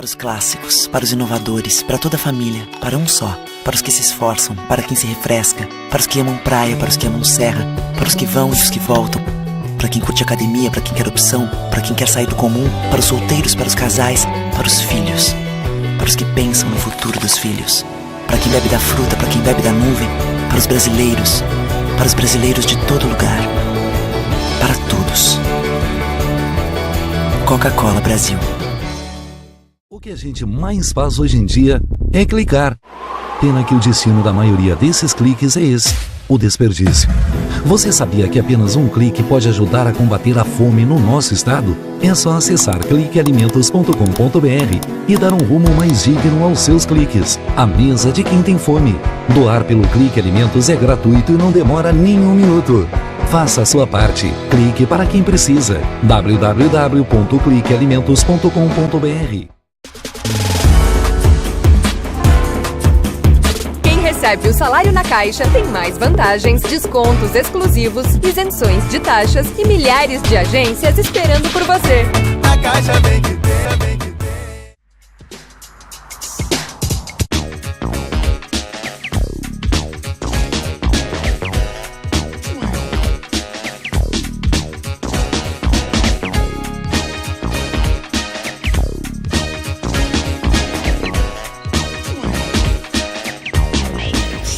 Para os clássicos, para os inovadores, para toda a família, para um só. Para os que se esforçam, para quem se refresca, para os que amam praia, para os que amam serra, para os que vão e os que voltam, para quem curte academia, para quem quer opção, para quem quer sair do comum, para os solteiros, para os casais, para os filhos, para os que pensam no futuro dos filhos, para quem bebe da fruta, para quem bebe da nuvem, para os brasileiros de todo lugar, para todos. Coca-Cola Brasil. O que a gente mais faz hoje em dia é clicar. Pena que o destino da maioria desses cliques é esse, o desperdício. Você sabia que apenas um clique pode ajudar a combater a fome no nosso estado? É só acessar cliquealimentos.com.br e dar um rumo mais digno aos seus cliques. A mesa de quem tem fome. Doar pelo Clique Alimentos é gratuito e não demora nem um minuto. Faça a sua parte. Clique para quem precisa. www.cliquealimentos.com.br. Recebe o salário na Caixa, tem mais vantagens, descontos exclusivos, isenções de taxas e milhares de agências esperando por você. A Caixa vem que tem,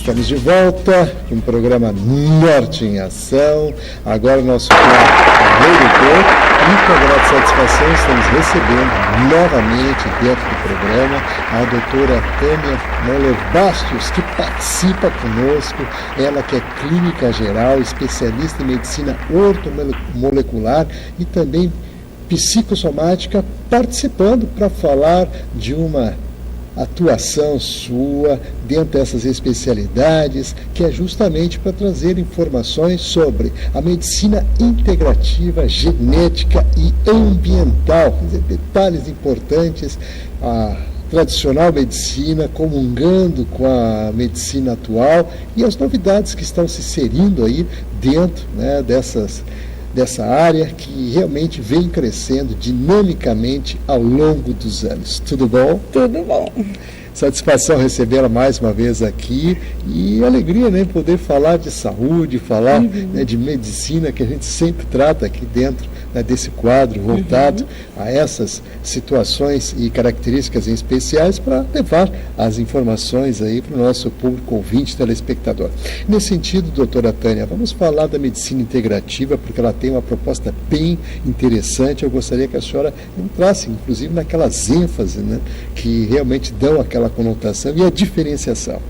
Estamos de volta com o programa Norte em Ação. Agora o nosso quadro Leitor. E com grande satisfação estamos recebendo novamente dentro do programa a doutora Tânia Moller Bastos, que participa conosco. Ela que é clínica geral, especialista em medicina ortomolecular e também psicossomática, participando para falar de uma atuação sua dentro dessas especialidades, que é justamente para trazer informações sobre a medicina integrativa, genética e ambiental, quer dizer, detalhes importantes, a tradicional medicina comungando com a medicina atual e as novidades que estão se inserindo aí dentro, né, dessa área que realmente vem crescendo dinamicamente ao longo dos anos. Tudo bom? Tudo bom. Satisfação recebê-la mais uma vez aqui e alegria, né, poder falar de saúde, falar né, de medicina, que a gente sempre trata aqui dentro, né, desse quadro voltado a essas situações e características em especiais para levar as informações aí para o nosso público ouvinte, telespectador. Nesse sentido, doutora Tânia, vamos falar da medicina integrativa, porque ela tem uma proposta bem interessante. Eu gostaria que a senhora entrasse, inclusive, naquelas ênfases, né, que realmente dão aquela conotação e a diferenciação.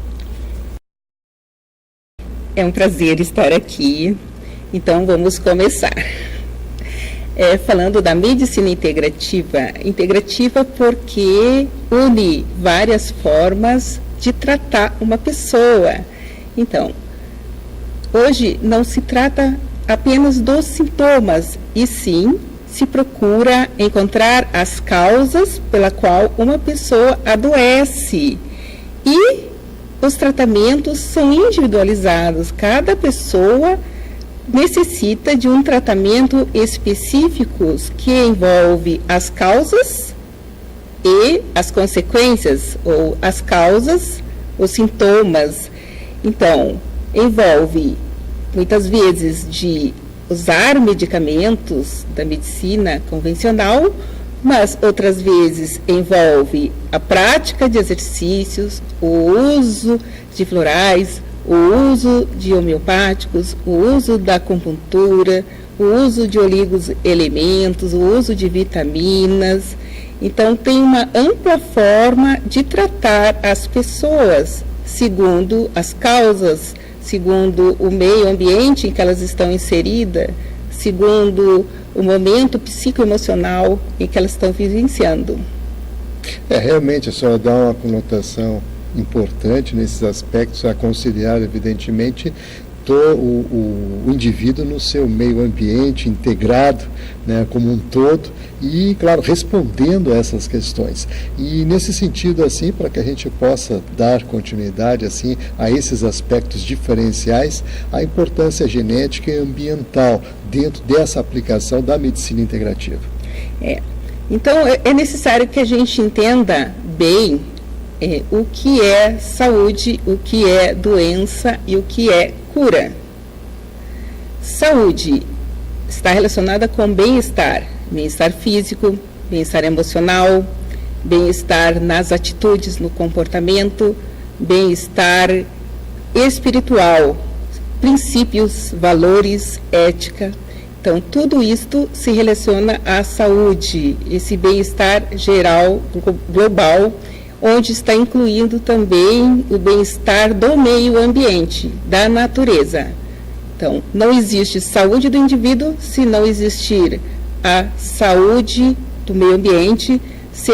É um prazer estar aqui, então vamos começar. Falando da medicina integrativa porque une várias formas de tratar uma pessoa. Então, hoje não se trata apenas dos sintomas, e sim se procura encontrar as causas pela qual uma pessoa adoece. E os tratamentos são individualizados. Cada pessoa necessita de um tratamento específico que envolve as causas e as consequências, ou as causas, os sintomas. Então, envolve muitas vezes de usar medicamentos da medicina convencional, mas outras vezes envolve a prática de exercícios, o uso de florais, o uso de homeopáticos, o uso da acupuntura, o uso de oligoelementos, o uso de vitaminas. Então, tem uma ampla forma de tratar as pessoas, segundo as causas, segundo o meio ambiente em que elas estão inseridas, segundo o momento psicoemocional em que elas estão vivenciando. Realmente a senhora dá uma conotação importante nesses aspectos, a considerar, evidentemente, o indivíduo no seu meio ambiente integrado, né, como um todo, e, claro, respondendo a essas questões. E, nesse sentido, assim, para que a gente possa dar continuidade, assim, a esses aspectos diferenciais, a importância genética e ambiental dentro dessa aplicação da medicina integrativa. Então, é necessário que a gente entenda bem o que é saúde, o que é doença e o que é cura. Saúde está relacionada com bem-estar, bem-estar físico, bem-estar emocional, bem-estar nas atitudes, no comportamento, bem-estar espiritual, princípios, valores, ética. Então, tudo isto se relaciona à saúde, esse bem-estar geral, global, onde está incluindo também o bem-estar do meio ambiente, da natureza. Então, não existe saúde do indivíduo se não existir a saúde do meio ambiente, se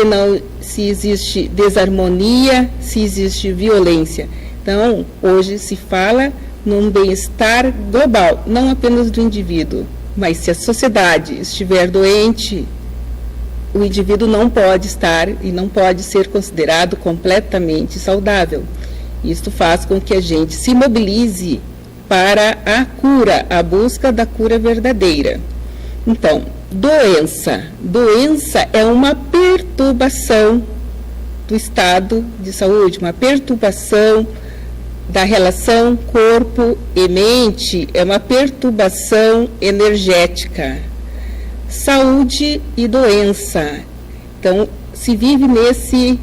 existe desarmonia, se existe violência. Então, hoje se fala num bem-estar global, não apenas do indivíduo, mas se a sociedade estiver doente, o indivíduo não pode estar e não pode ser considerado completamente saudável. Isto faz com que a gente se mobilize para a cura, a busca da cura verdadeira. Então, doença. Doença é uma perturbação do estado de saúde, uma perturbação da relação corpo e mente, é uma perturbação energética. Saúde e doença. Então, se vive nesse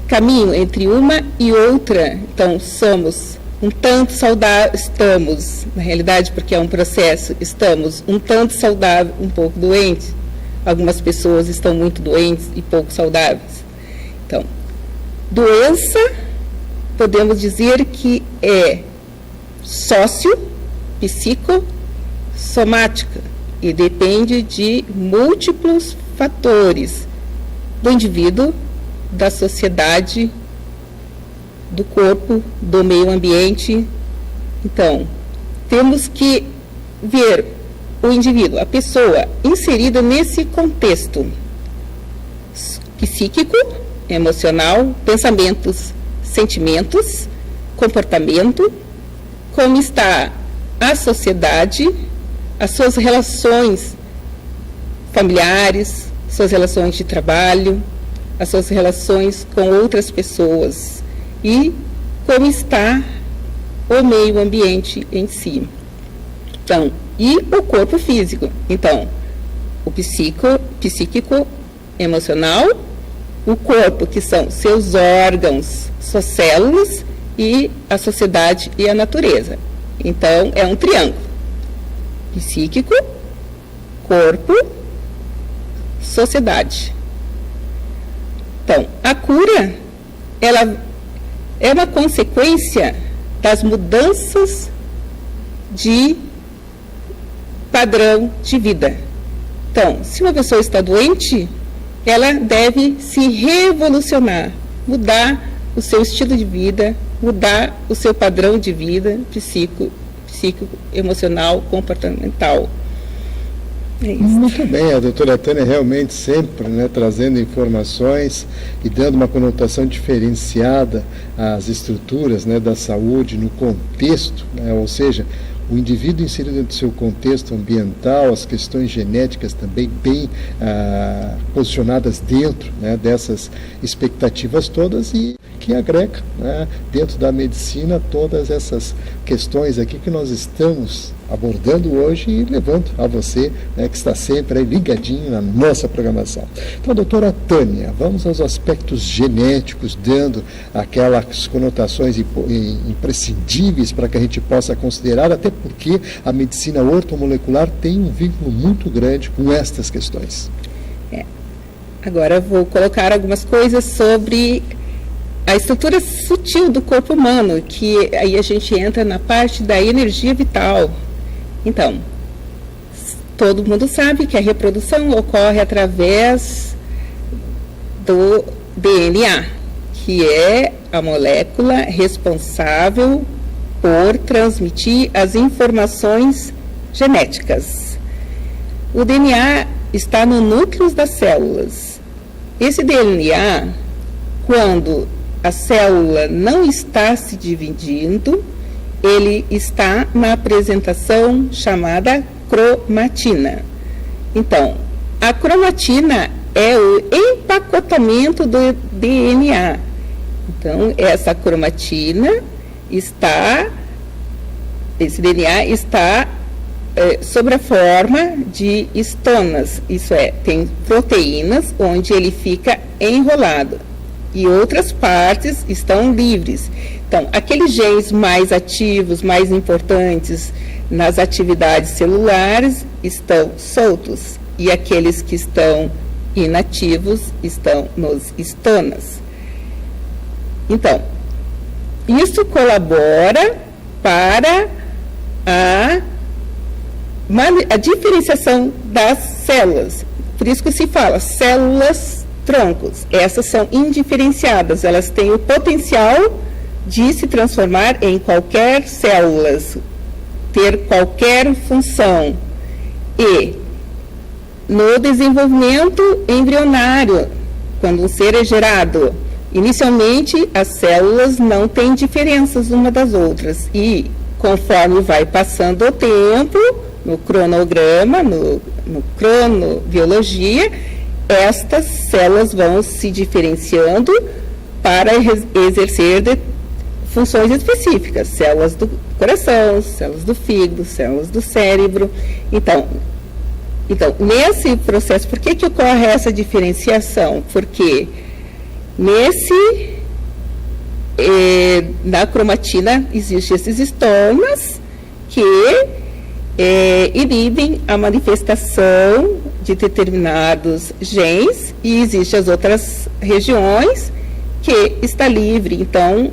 caminho entre uma e outra. Então, somos um tanto saudáveis, estamos, na realidade, porque é um processo, estamos um tanto saudáveis, um pouco doentes. Algumas pessoas estão muito doentes e pouco saudáveis. Então, doença, podemos dizer que é psicossomática e depende de múltiplos fatores do indivíduo, da sociedade, do corpo, do meio ambiente. Então, temos que ver o indivíduo, a pessoa, inserida nesse contexto psíquico, emocional, pensamentos, sentimentos, comportamento, como está a sociedade, as suas relações familiares, suas relações de trabalho, as suas relações com outras pessoas e como está o meio ambiente em si. Então, e o corpo físico. Então, o psíquico, emocional, o corpo, que são seus órgãos, suas células, e a sociedade e a natureza. Então, é um triângulo. Psíquico, corpo, sociedade. Então, a cura, ela é uma consequência das mudanças de padrão de vida. Então, se uma pessoa está doente, ela deve se revolucionar, mudar o seu estilo de vida, mudar o seu padrão de vida psíquico, emocional, comportamental. É isso. Muito bem, a doutora Tânia realmente sempre, né, trazendo informações e dando uma conotação diferenciada às estruturas, né, da saúde no contexto, né, ou seja, o indivíduo inserido dentro do seu contexto ambiental, as questões genéticas também bem posicionadas dentro, né, dessas expectativas todas, e que agrega, né, dentro da medicina todas essas questões aqui que nós estamos abordando hoje e levando a você, né, que está sempre aí ligadinho na nossa programação. Então, doutora Tânia, vamos aos aspectos genéticos, dando aquelas conotações imprescindíveis para que a gente possa considerar, até porque a medicina ortomolecular tem um vínculo muito grande com estas questões. Agora eu vou colocar algumas coisas sobre a estrutura sutil do corpo humano, que aí a gente entra na parte da energia vital. Então, todo mundo sabe que a reprodução ocorre através do DNA, que é a molécula responsável por transmitir as informações genéticas. O DNA está no núcleo das células. Esse DNA, quando a célula não está se dividindo, ele está na apresentação chamada cromatina. Então, a cromatina é o empacotamento do DNA. Então, essa cromatina esse DNA está sob a forma de histonas, isso é, tem proteínas onde ele fica enrolado e outras partes estão livres. Então, aqueles genes mais ativos, mais importantes nas atividades celulares estão soltos e aqueles que estão inativos estão nos histonas. Então, isso colabora para a diferenciação das células. Por isso que se fala células troncos. Essas são indiferenciadas, elas têm o potencial de se transformar em qualquer células, ter qualquer função. E no desenvolvimento embrionário, quando um ser é gerado, inicialmente as células não têm diferenças uma das outras e conforme vai passando o tempo, no cronograma, no cronobiologia, estas células vão se diferenciando para exercer funções específicas, células do coração, células do fígado, células do cérebro. Então, nesse processo, por que ocorre essa diferenciação? Porque na cromatina existem esses histonas que inibem a manifestação de determinados genes e existem as outras regiões que está livre, então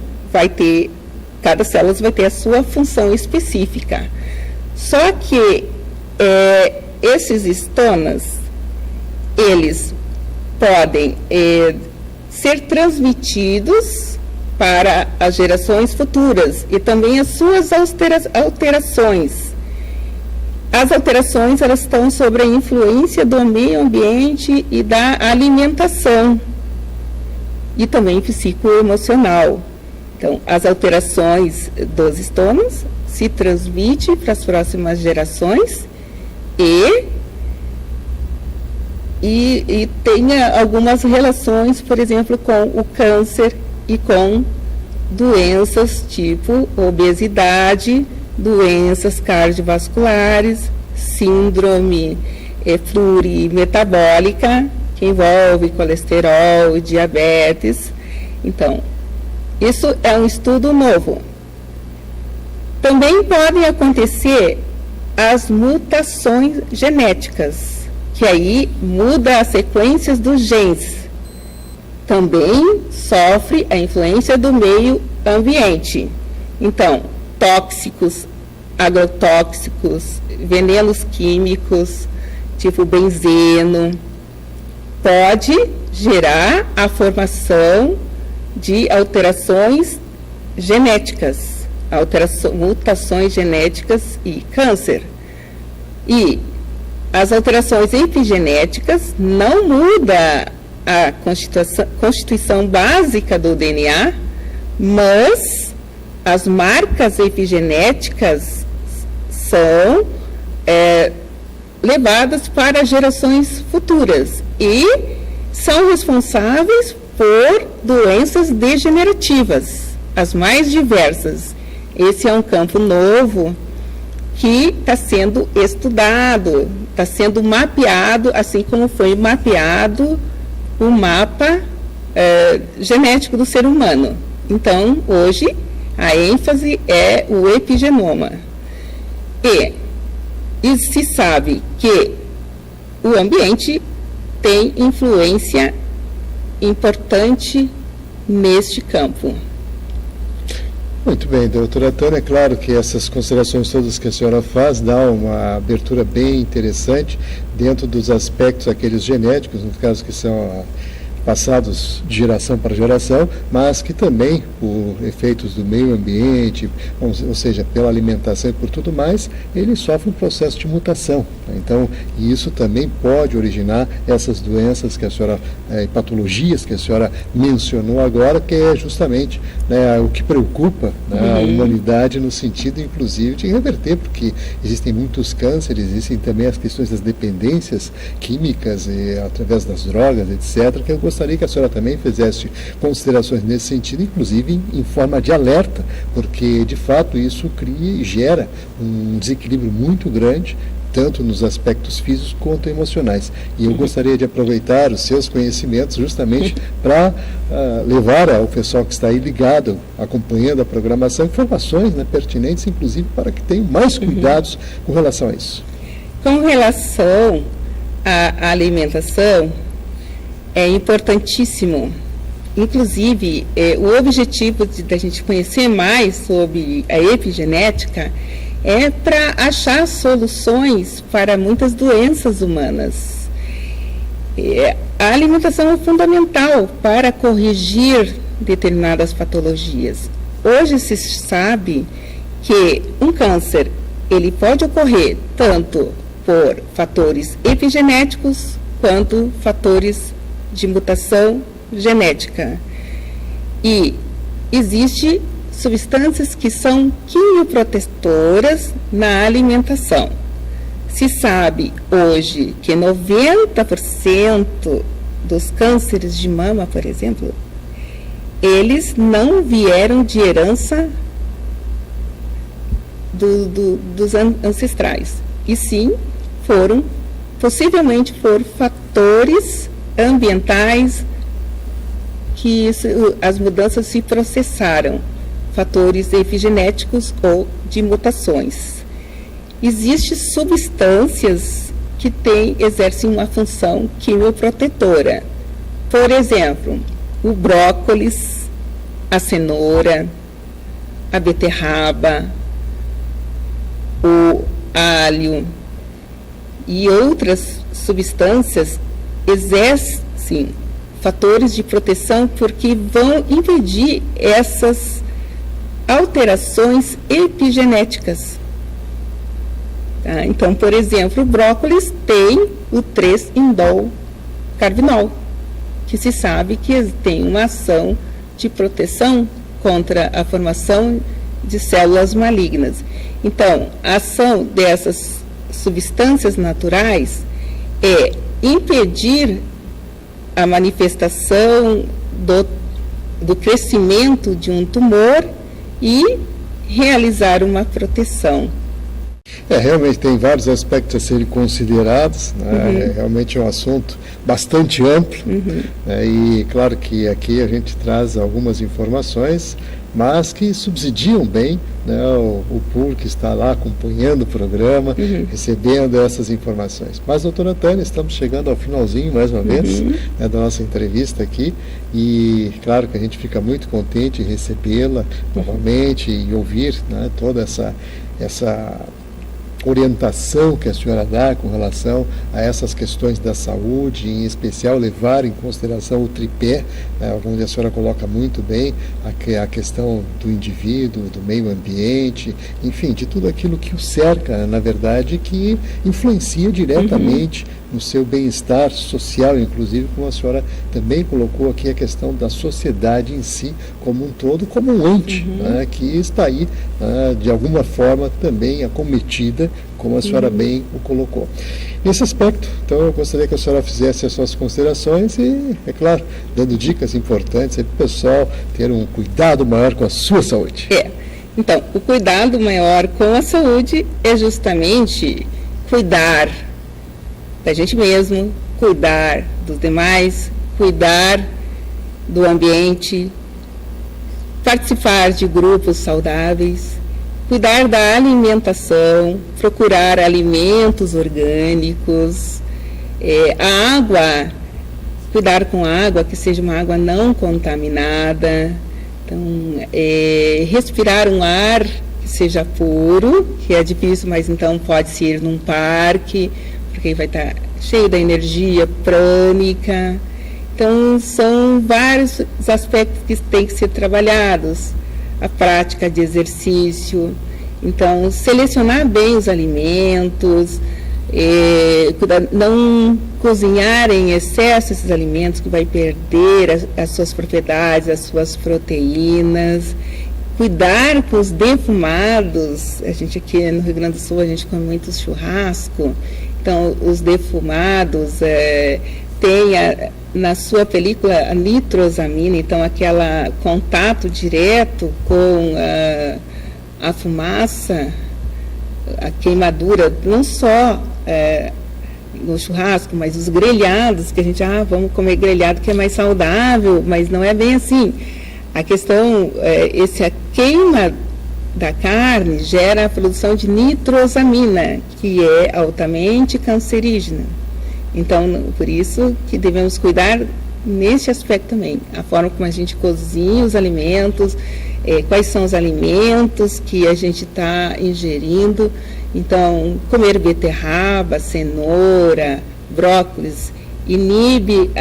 cada célula vai ter a sua função específica. Só que esses histonas, eles podem ser transmitidos para as gerações futuras e também as suas alterações. As alterações, elas estão sob a influência do meio ambiente e da alimentação e também psicoemocional. Então, as alterações dos histonas se transmitem para as próximas gerações e tem algumas relações, por exemplo, com o câncer e com doenças tipo obesidade, doenças cardiovasculares, síndrome plurimetabólica, que envolve colesterol e diabetes. Então, isso é um estudo novo. Também podem acontecer as mutações genéticas, que aí muda as sequências dos genes. Também sofre a influência do meio ambiente. Então, tóxicos, agrotóxicos, venenos químicos, tipo benzeno, pode gerar a formação de alterações genéticas, mutações genéticas e câncer. E as alterações epigenéticas não mudam a constituição básica do DNA, mas as marcas epigenéticas são levadas para gerações futuras e são responsáveis por doenças degenerativas, as mais diversas. Esse é um campo novo que está sendo estudado, está sendo mapeado, assim como foi mapeado o mapa genético do ser humano. Então, hoje, a ênfase é o epigenoma. E se sabe que o ambiente tem influência importante neste campo. Muito bem, doutora Tânia, é claro que essas considerações todas que a senhora faz dão uma abertura bem interessante dentro dos aspectos aqueles genéticos, no caso que são passados de geração para geração, mas que também, por efeitos do meio ambiente, ou seja, pela alimentação e por tudo mais, ele sofre um processo de mutação. Então, isso também pode originar essas doenças que a senhora, patologias que a senhora mencionou agora, que é justamente, né, o que preocupa, né, a humanidade no sentido, inclusive, de reverter, porque existem muitos cânceres, existem também as questões das dependências químicas, e, através das drogas, etc., que eu gostaria que a senhora também fizesse considerações nesse sentido, inclusive em forma de alerta, porque, de fato, isso cria e gera um desequilíbrio muito grande, tanto nos aspectos físicos quanto emocionais. E eu gostaria de aproveitar os seus conhecimentos justamente para levar ao pessoal que está aí ligado, acompanhando a programação, informações, né, pertinentes, inclusive para que tenham mais cuidados com relação a isso. Com relação à alimentação, é importantíssimo. Inclusive, o objetivo da gente conhecer mais sobre a epigenética é para achar soluções para muitas doenças humanas. A alimentação é fundamental para corrigir determinadas patologias. Hoje se sabe que um câncer ele pode ocorrer tanto por fatores epigenéticos quanto fatores de mutação genética. E existe substâncias que são quimioprotetoras na alimentação. Se sabe hoje que 90% dos cânceres de mama, por exemplo, eles não vieram de herança dos ancestrais, e sim possivelmente por fatores ambientais que as mudanças se processaram, fatores epigenéticos ou de mutações. Existem substâncias que exercem uma função quimioprotetora. Por exemplo, o brócolis, a cenoura, a beterraba, o alho e outras substâncias exercem fatores de proteção porque vão impedir essas alterações epigenéticas. Tá? Então, por exemplo, o brócolis tem o 3-indol-carbinol, que se sabe que tem uma ação de proteção contra a formação de células malignas. Então, a ação dessas substâncias naturais é impedir a manifestação do crescimento de um tumor e realizar uma proteção. Realmente tem vários aspectos a serem considerados, né? É realmente um assunto bastante amplo, né? E claro que aqui a gente traz algumas informações, mas que subsidiam bem, né, o público que está lá acompanhando o programa, recebendo essas informações. Mas, doutora Tânia, estamos chegando ao finalzinho, mais uma vez, né, da nossa entrevista aqui, e claro que a gente fica muito contente em recebê-la novamente e ouvir, né, toda essa orientação que a senhora dá com relação a essas questões da saúde, em especial levar em consideração o tripé, onde a senhora coloca muito bem a questão do indivíduo, do meio ambiente, enfim, de tudo aquilo que o cerca, na verdade, que influencia diretamente no seu bem-estar social, inclusive, como a senhora também colocou aqui a questão da sociedade em si, como um todo, como um ente, né, que está aí, de alguma forma, também acometida, como a senhora bem o colocou. Nesse aspecto, então, eu gostaria que a senhora fizesse as suas considerações e, é claro, dando dicas importantes para o pessoal ter um cuidado maior com a sua saúde. Então, o cuidado maior com a saúde é justamente cuidar da gente mesmo, cuidar dos demais, cuidar do ambiente, participar de grupos saudáveis, cuidar da alimentação, procurar alimentos orgânicos, a água, cuidar com a água, que seja uma água não contaminada, então, respirar um ar que seja puro, que é difícil, mas então pode-se ir num parque, porque vai estar cheio da energia prânica. Então, são vários aspectos que têm que ser trabalhados. A prática de exercício, então, selecionar bem os alimentos, não cozinhar em excesso esses alimentos que vai perder as suas propriedades, as suas proteínas, cuidar com os defumados. A gente aqui no Rio Grande do Sul, a gente come muito churrasco, então os defumados têm na sua película a nitrosamina, então aquele contato direto com a fumaça, a queimadura, não só no churrasco, mas os grelhados, que a gente, vamos comer grelhado que é mais saudável, mas não é bem assim. A questão, a queima da carne gera a produção de nitrosamina, que é altamente cancerígena. Então, por isso que devemos cuidar nesse aspecto também. A forma como a gente cozinha os alimentos, quais são os alimentos que a gente está ingerindo. Então, comer beterraba, cenoura, brócolis, inibe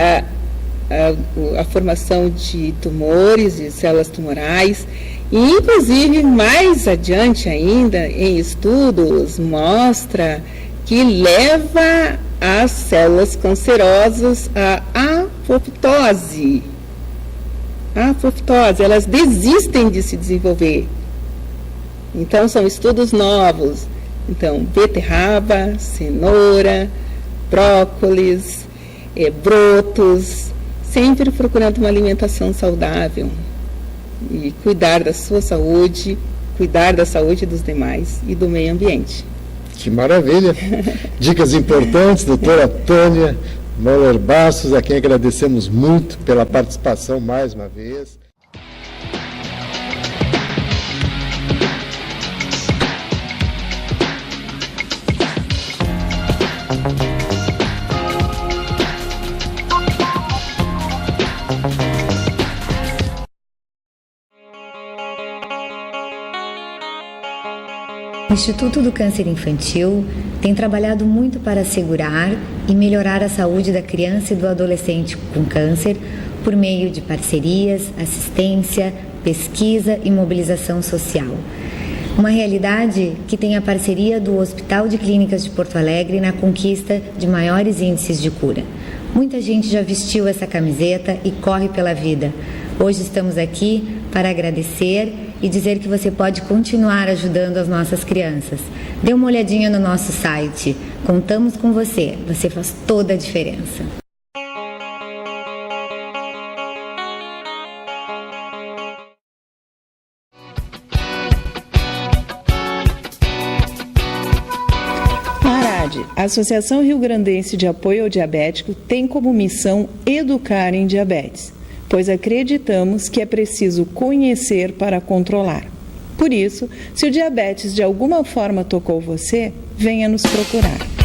a formação de tumores, de células tumorais. E, inclusive, mais adiante ainda, em estudos, mostra que leva as células cancerosas à apoptose. A apoptose, elas desistem de se desenvolver. Então, são estudos novos. Então, beterraba, cenoura, brócolis, brotos, sempre procurando uma alimentação saudável e cuidar da sua saúde, cuidar da saúde dos demais e do meio ambiente. Que maravilha! Dicas importantes, doutora Tânia Moller Bastos, a quem agradecemos muito pela participação mais uma vez. O Instituto do Câncer Infantil tem trabalhado muito para assegurar e melhorar a saúde da criança e do adolescente com câncer por meio de parcerias, assistência, pesquisa e mobilização social. Uma realidade que tem a parceria do Hospital de Clínicas de Porto Alegre na conquista de maiores índices de cura. Muita gente já vestiu essa camiseta e corre pela vida. Hoje estamos aqui para agradecer e dizer que você pode continuar ajudando as nossas crianças. Dê uma olhadinha no nosso site. Contamos com você. Você faz toda a diferença. A Associação Rio Grandense de Apoio ao Diabético tem como missão educar em diabetes, pois acreditamos que é preciso conhecer para controlar. Por isso, se o diabetes de alguma forma tocou você, venha nos procurar.